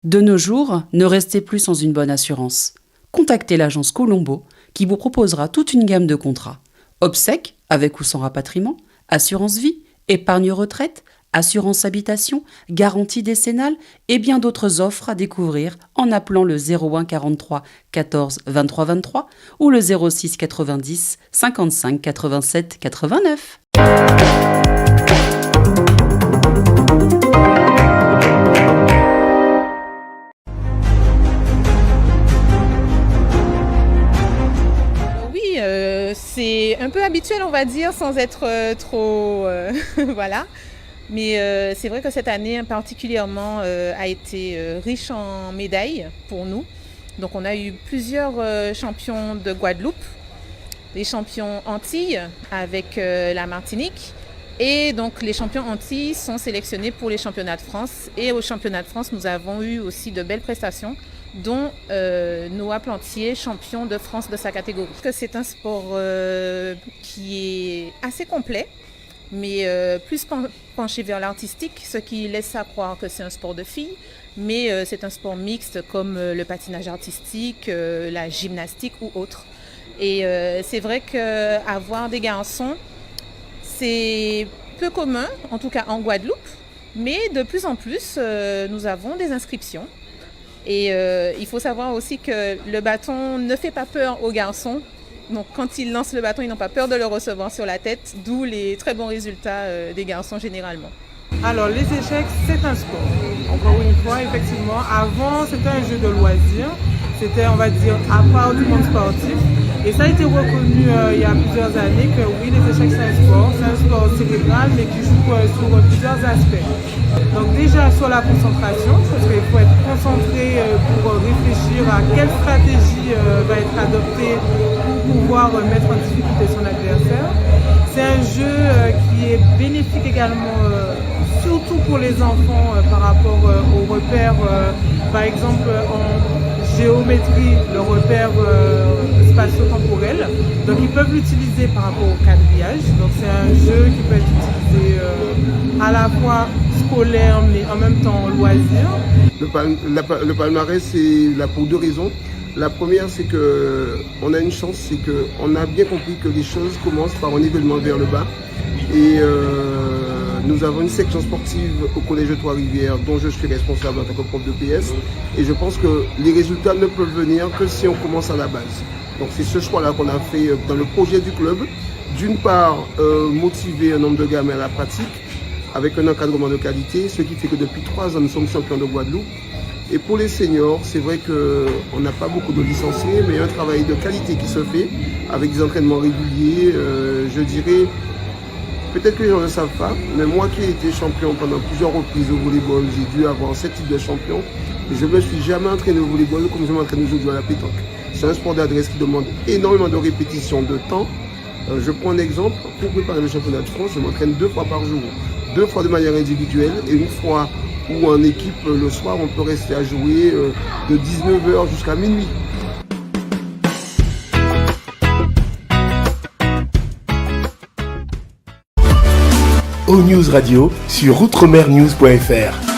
De nos jours, ne restez plus sans une bonne assurance. Contactez l'agence Colombo qui vous proposera toute une gamme de contrats. Obsèques, avec ou sans rapatriement, assurance vie, épargne retraite, assurance habitation, garantie décennale et bien d'autres offres à découvrir en appelant le 01 43 14 23 23 ou le 06 90 55 87 89. C'est un peu habituel, on va dire, sans être trop... voilà. Mais c'est vrai que cette année particulièrement a été riche en médailles pour nous. Donc on a eu plusieurs champions de Guadeloupe, les champions Antilles avec la Martinique. Et donc les champions Antilles sont sélectionnés pour les championnats de France. Et au championnat de France, nous avons eu aussi de belles prestations, dont Noah Plantier, champion de France de sa catégorie. C'est un sport qui est assez complet, mais plus penché vers l'artistique, ce qui laisse à croire que c'est un sport de filles, mais c'est un sport mixte comme le patinage artistique, la gymnastique ou autre. Et c'est vrai qu'avoir des garçons, c'est peu commun, en tout cas en Guadeloupe, mais de plus en plus, nous avons des inscriptions. Et il faut savoir aussi que le bâton ne fait pas peur aux garçons. Donc quand ils lancent le bâton, ils n'ont pas peur de le recevoir sur la tête, d'où les très bons résultats des garçons généralement. Alors les échecs, c'est un sport. Encore une fois, effectivement, avant c'était un jeu de loisir. C'était, on va dire, à part du monde sportif. Et ça a été reconnu il y a plusieurs années que oui, les échecs c'est un sport cérébral, mais qui joue sur plusieurs aspects. Donc déjà sur la concentration, parce qu'il faut être concentré pour réfléchir à quelle stratégie va être adoptée pour pouvoir mettre en difficulté son adversaire. C'est un jeu qui est bénéfique également, surtout pour les enfants par rapport aux repères, par exemple en géométrie, le repère spatio-temporel. Donc ils peuvent l'utiliser par rapport au quadrillage. Donc c'est un jeu qui peut être utilisé à la fois scolaire mais en même temps loisir. Le palmarès, c'est là pour deux raisons. La première, c'est qu'on a une chance, c'est qu'on a bien compris que les choses commencent par un nivellement vers le bas. Et nous avons une section sportive au Collège de Trois-Rivières dont je suis responsable en tant que prof de PS. Et je pense que les résultats ne peuvent venir que si on commence à la base. Donc c'est ce choix-là qu'on a fait dans le projet du club. D'une part, motiver un nombre de gamins à la pratique avec un encadrement de qualité, ce qui fait que depuis 3 ans, nous sommes champions de Guadeloupe. Et pour les seniors, c'est vrai qu'on n'a pas beaucoup de licenciés, mais il y a un travail de qualité qui se fait avec des entraînements réguliers. Je dirais, peut-être que les gens ne le savent pas, mais moi qui ai été champion pendant plusieurs reprises au volleyball, j'ai dû avoir 7 titres de champion. Et je ne me suis jamais entraîné au volleyball comme je m'entraîne aujourd'hui à la pétanque. C'est un sport d'adresse qui demande énormément de répétitions de temps. Je prends un exemple, pour préparer le championnat de France, je m'entraîne 2 fois par jour. 2 fois de manière individuelle et une fois ou en équipe le soir, on peut rester à jouer de 19h jusqu'à minuit. O-News Radio sur outremernews.fr.